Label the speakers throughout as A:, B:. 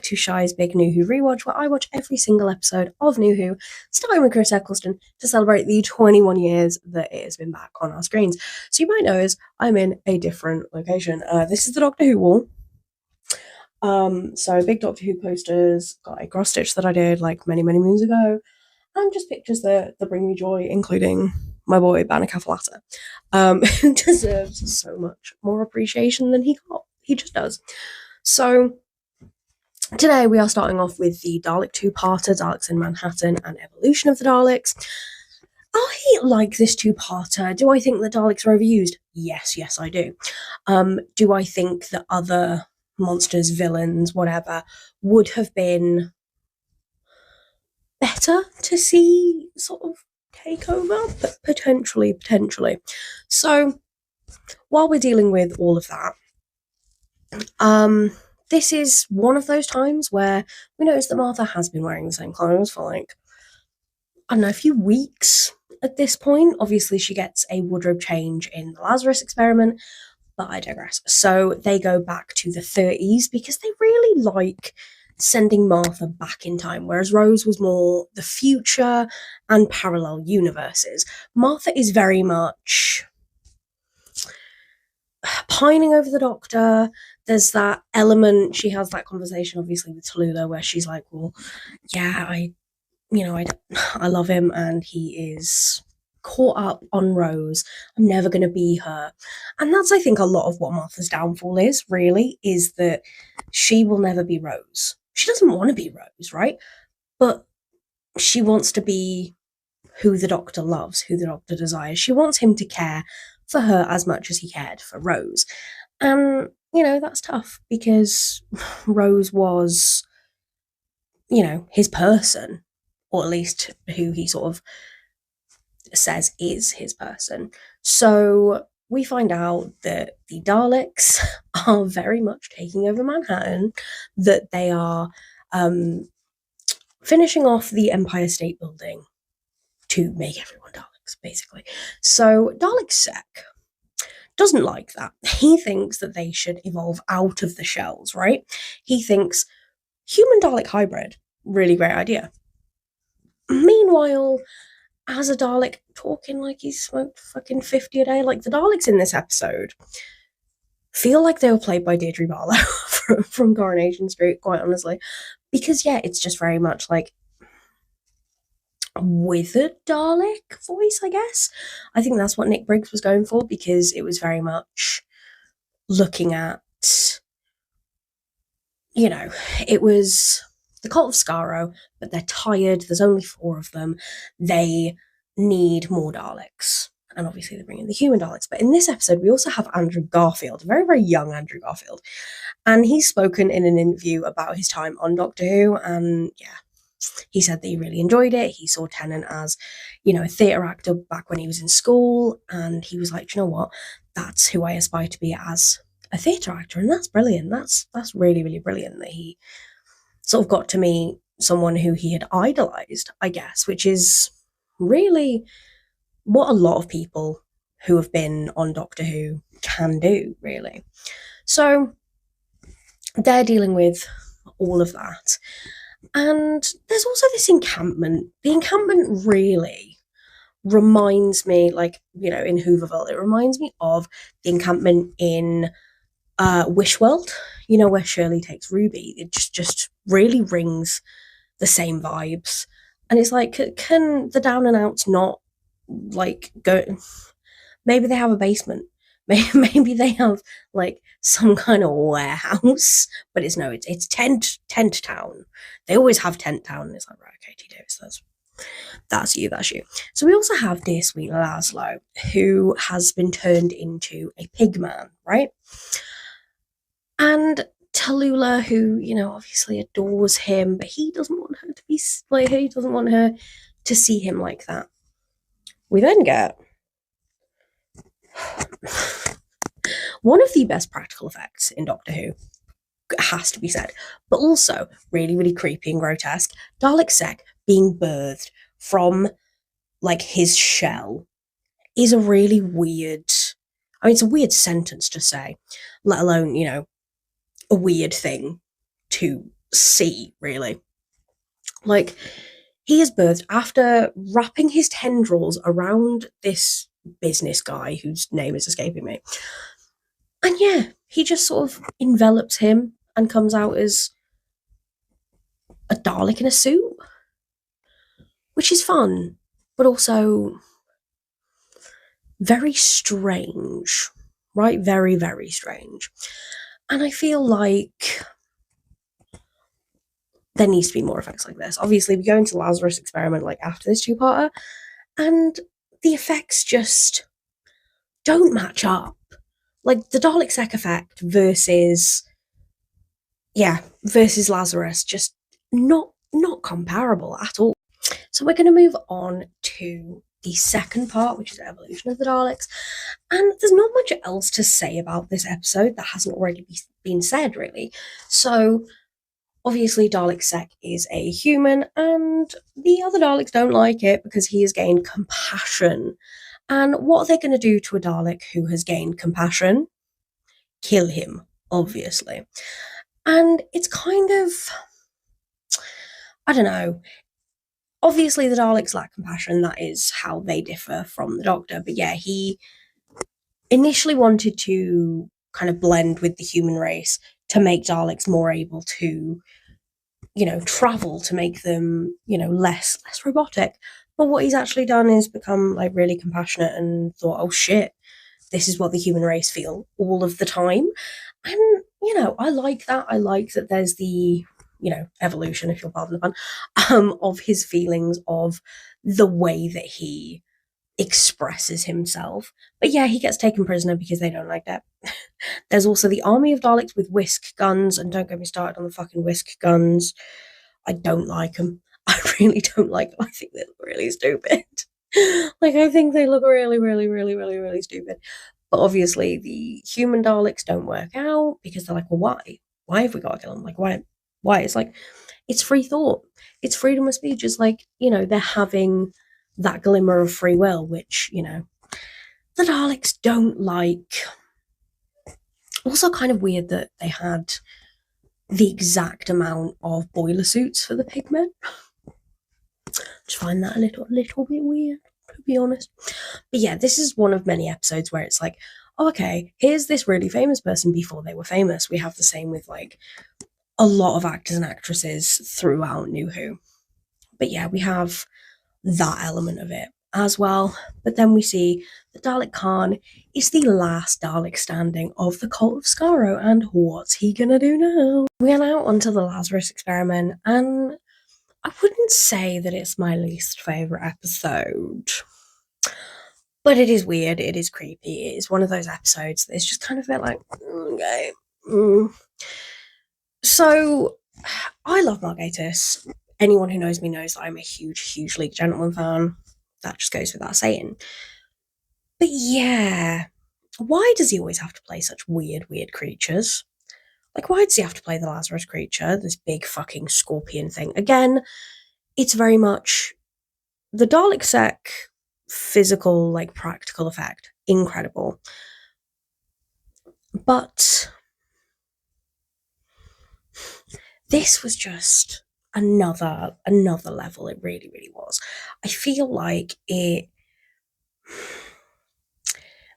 A: to Shy's Big New Who rewatch, where I watch every single episode of New Who, starting with Chris Eccleston, to celebrate the 21 years that it has been back on our screens. So you might notice I'm in a different location. This is the Doctor Who wall. So big Doctor Who posters, got a cross stitch that I did like many moons ago, and just pictures that bring me joy, including my boy Banner Cafalata, who deserves so much more appreciation than he got. He just does. So today we are starting off with the Dalek two-parter, Daleks in Manhattan and Evolution of the Daleks. I like this two-parter. Do I think the Daleks are overused? Yes, I do. Do I think that other monsters, villains, whatever, would have been better to see sort of take over? But potentially. So while we're dealing with all of that, this is one of those times where we notice that Martha has been wearing the same clothes for like, I don't know, a few weeks at this point. Obviously, she gets a wardrobe change in the Lazarus experiment, but I digress. So they go back to the 30s because they really like sending Martha back in time, whereas Rose was more the future and parallel universes. Martha is very much pining over the Doctor. There's that element, she has that conversation obviously with Tallulah where she's like, well, yeah, I love him and he is caught up on Rose. I'm never going to be her. And that's, I think, a lot of what Martha's downfall is, really, is that she will never be Rose. She doesn't want to be Rose, right? But she wants to be who the Doctor loves, who the Doctor desires. She wants him to care for her as much as he cared for Rose. And, that's tough because Rose was, his person, or at least who he sort of says is his person. So we find out that the Daleks are very much taking over Manhattan, that they are finishing off the Empire State Building to make everyone Daleks, basically. So Dalek Sec doesn't like that. He thinks that they should evolve out of the shells, right? He thinks human Dalek hybrid, really great idea. Meanwhile, as a Dalek, talking like he's smoked fucking 50 a day, like the Daleks in this episode feel like they were played by Deirdre Barlow from Coronation Street, quite honestly. Because, yeah, it's just very much like withered Dalek voice, I guess. I think that's what Nick Briggs was going for, because it was very much looking at, it was the Cult of Skaro, but they're tired. There's only 4 of them. They need more Daleks. And obviously they bring in the human Daleks. But in this episode, we also have Andrew Garfield, very, very young Andrew Garfield. And he's spoken in an interview about his time on Doctor Who. And yeah, he said that he really enjoyed it. He saw Tennant as, a theatre actor back when he was in school. And he was like, you know what? That's who I aspire to be as a theatre actor. And that's brilliant. That's really, really brilliant that he sort of got to meet someone who he had idolised, I guess, which is really what a lot of people who have been on Doctor Who can do, really. So they're dealing with all of that. And there's also this encampment. The encampment really reminds me, like, in Hooverville, it reminds me of the encampment in Wishworld, where Shirley takes Ruby. It just really rings the same vibes. And it's like, can the down and outs not like go? Maybe they have a basement. Maybe they have like some kind of warehouse, but it's tent town. They always have tent town. And it's like, right, okay, T Davis, that's you. So we also have dear sweet Laszlo, who has been turned into a pig man, right? And Tallulah, who, obviously adores him, but he doesn't want her to be like, he doesn't want her to see him like that. We then get one of the best practical effects in Doctor Who, has to be said, but also really, really creepy and grotesque. Dalek Sec being birthed from, like, his shell is a really weird, it's a weird sentence to say, let alone, a weird thing to see, really. Like, he is birthed after wrapping his tendrils around this business guy whose name is escaping me. And yeah, he just sort of envelops him and comes out as a Dalek in a suit, which is fun, but also very strange, right? Very, very strange. And I feel like there needs to be more effects like this. Obviously, we go into Lazarus experiment like after this two-parter, and the effects just don't match up. Like the Dalek Sec effect versus Lazarus, just not comparable at all. So we're going to move on to the second part, which is the evolution of the Daleks. And there's not much else to say about this episode that hasn't already been said, really. So obviously, Dalek Sec is a human, and the other Daleks don't like it because he has gained compassion. And what are they going to do to a Dalek who has gained compassion? Kill him, obviously. And it's kind of, I don't know. Obviously, the Daleks lack compassion. That is how they differ from the Doctor. But yeah, he initially wanted to kind of blend with the human race to make Daleks more able to, travel, to make them, less robotic. But what he's actually done is become like really compassionate and thought, oh shit, this is what the human race feel all of the time. And, I like that. I like that there's the, evolution, if you'll pardon the pun, of his feelings, of the way that he expresses himself. But yeah, he gets taken prisoner because they don't like that. There's also the army of Daleks with whisk guns, and don't get me started on the fucking whisk guns. I don't like them. I really don't like them. I think they look really stupid. I think they look really, really, really, really, really stupid. But obviously, the human Daleks don't work out because they're like, well, why? Why have we got to kill them? Like, why? Why? It's like, it's free thought. It's freedom of speech. It's like, they're having that glimmer of free will, which, the Daleks don't like. Also, kind of weird that they had the exact amount of boiler suits for the pigmen. Just find that a little bit weird, to be honest. But yeah, this is one of many episodes where it's like, oh, okay, here's this really famous person before they were famous. We have the same with like a lot of actors and actresses throughout New Who. But yeah, we have that element of it as well. But then we see that Dalek Khan is the last Dalek standing of the Cult of Skaro, and what's he gonna do now? We are now onto the Lazarus experiment, and I wouldn't say that it's my least favourite episode. But it is weird, it is creepy, it is one of those episodes that's just kind of a bit like, okay. So, I love Mark Gatiss. Anyone who knows me knows that I'm a huge League Gentleman fan. That just goes without saying. But yeah, why does he always have to play such weird creatures? Like, why does he have to play the Lazarus creature, this big fucking scorpion thing? Again, it's very much the Dalek Sec physical, like, practical effect. Incredible. But this was just another level. It really was. I feel like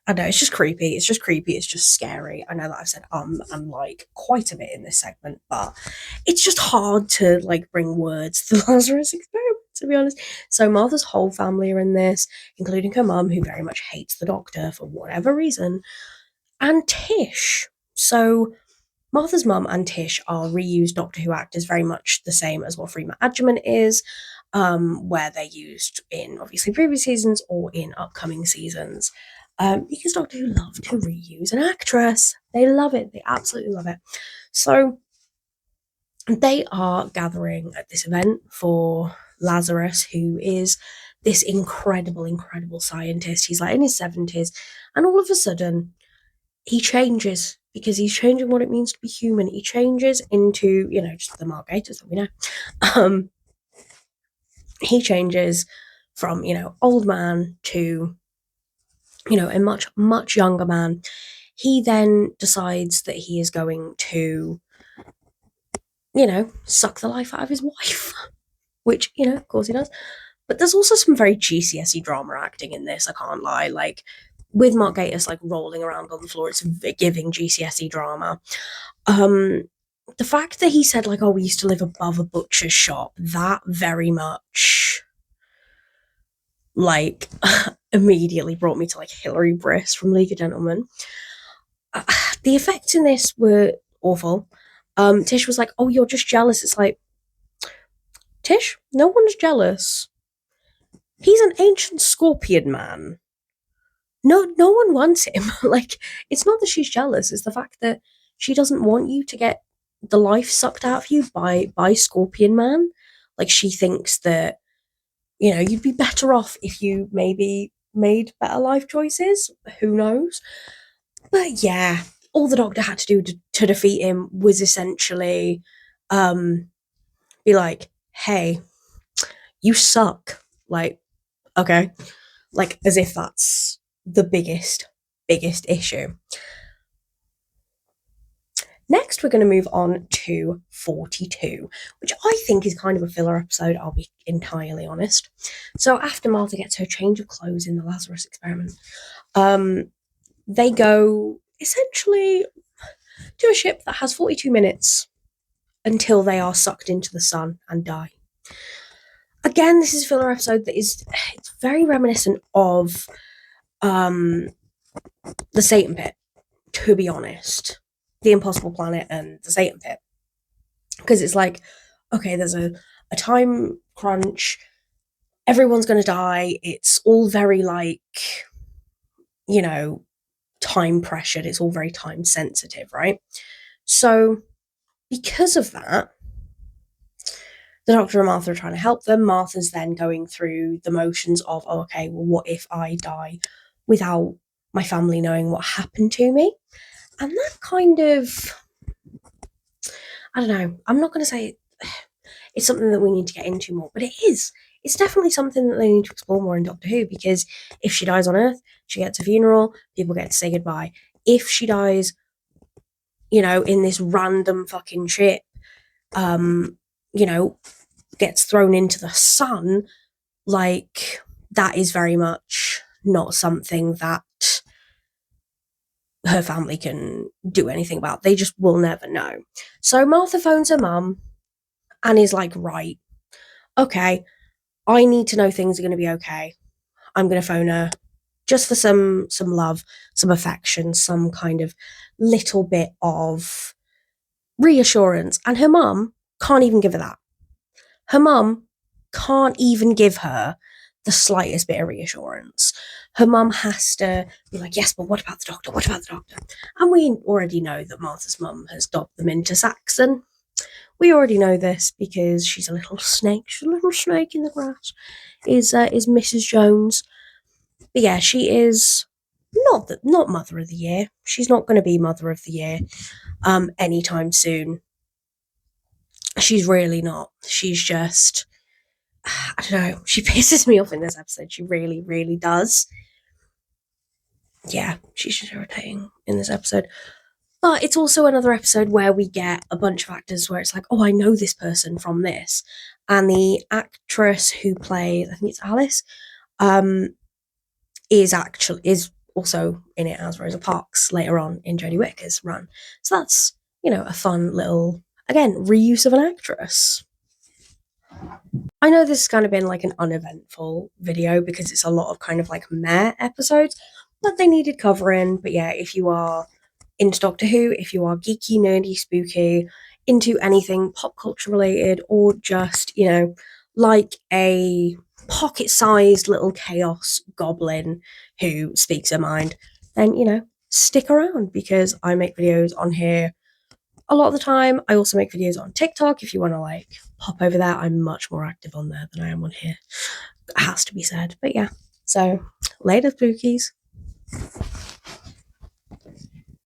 A: I know, it's just creepy. It's just scary. I know that I've said and like quite a bit in this segment, but it's just hard to like bring words to the Lazarus experiment, to be honest. So Martha's whole family are in this, including her mum, who very much hates the Doctor for whatever reason, and Tish. So Martha's mum and Tish are reused Doctor Who actors, very much the same as what Freema Agyeman is, where they're used in obviously previous seasons or in upcoming seasons. Because Doctor Who love to reuse an actress. They love it. They absolutely love it. So they are gathering at this event for Lazarus, who is this incredible scientist. He's like in his 70s, and all of a sudden he changes, because he's changing what it means to be human. He changes into, just the Mark Gatiss that we know. He changes from, old man to, a much younger man. He then decides that he is going to suck the life out of his wife, which, of course he does. But there's also some very GCSE drama acting in this, I can't lie. Like, with Mark Gatiss, like, rolling around on the floor, it's giving GCSE drama. The fact that he said, like, oh, we used to live above a butcher's shop, that very much, like, immediately brought me to, like, Hilary Briss from League of Gentlemen. The effects in this were awful. Tish was like, oh, you're just jealous. It's like, Tish, no one's jealous. He's an ancient scorpion man. No one wants him. Like, it's not that she's jealous, it's the fact that she doesn't want you to get the life sucked out of you by Scorpion Man. Like, she thinks that, you'd be better off if you maybe made better life choices. Who knows? But yeah, all the Doctor had to do to defeat him was essentially be like, hey, you suck. Like, okay. Like, as if that's the biggest issue. Next, we're going to move on to 42, which I think is kind of a filler episode, I'll be entirely honest. So after Martha gets her change of clothes in the Lazarus experiment, they go essentially to a ship that has 42 minutes until they are sucked into the sun and die. Again, this is a filler episode that it's very reminiscent of the Satan Pit, to be honest. The Impossible Planet and the Satan Pit. Because it's like, okay, there's a time crunch, everyone's going to die, it's all very like, time pressured, it's all very time sensitive, right? So, because of that, the Doctor and Martha are trying to help them. Martha's then going through the motions of, oh, okay, well, what if I die without my family knowing what happened to me? And that kind of, I don't know, I'm not going to say it's something that we need to get into more, but it is. It's definitely something that they need to explore more in Doctor Who, because if she dies on Earth, she gets a funeral, people get to say goodbye. If she dies, in this random fucking ship, gets thrown into the sun, like, that is very much not something that her family can do anything about. They just will never know. So Martha phones her mum and is like, right, okay, I need to know things are going to be okay. I'm going to phone her just for some love, some affection, some kind of little bit of reassurance. And her mum can't even give her that. Her mum can't even give her the slightest bit of reassurance. Her mum has to be like, yes, but what about the Doctor? What about the Doctor? And we already know that Martha's mum has dobbed them into Saxon. We already know this because she's a little snake. She's a little snake in the grass. Is Mrs. Jones. But yeah, she is not Mother of the Year. She's not going to be Mother of the Year anytime soon. She's really not. She's just, I don't know, she pisses me off in this episode. She really, really does. Yeah, she's just irritating in this episode. But it's also another episode where we get a bunch of actors where it's like, oh, I know this person from this. And the actress who plays, I think it's Alice, is also in it as Rosa Parks later on in Jodie Whittaker's run. So that's, a fun little, again, reuse of an actress. I know this has kind of been like an uneventful video because it's a lot of kind of like meh episodes, but they needed covering. But yeah, if you are into Doctor Who, if you are geeky, nerdy, spooky, into anything pop culture related, or just, like a pocket-sized little chaos goblin who speaks her mind, then, stick around because I make videos on here a lot of the time. I also make videos on TikTok if you want to like pop over there. I'm much more active on there than I am on here. It has to be said. But yeah, so later, spookies.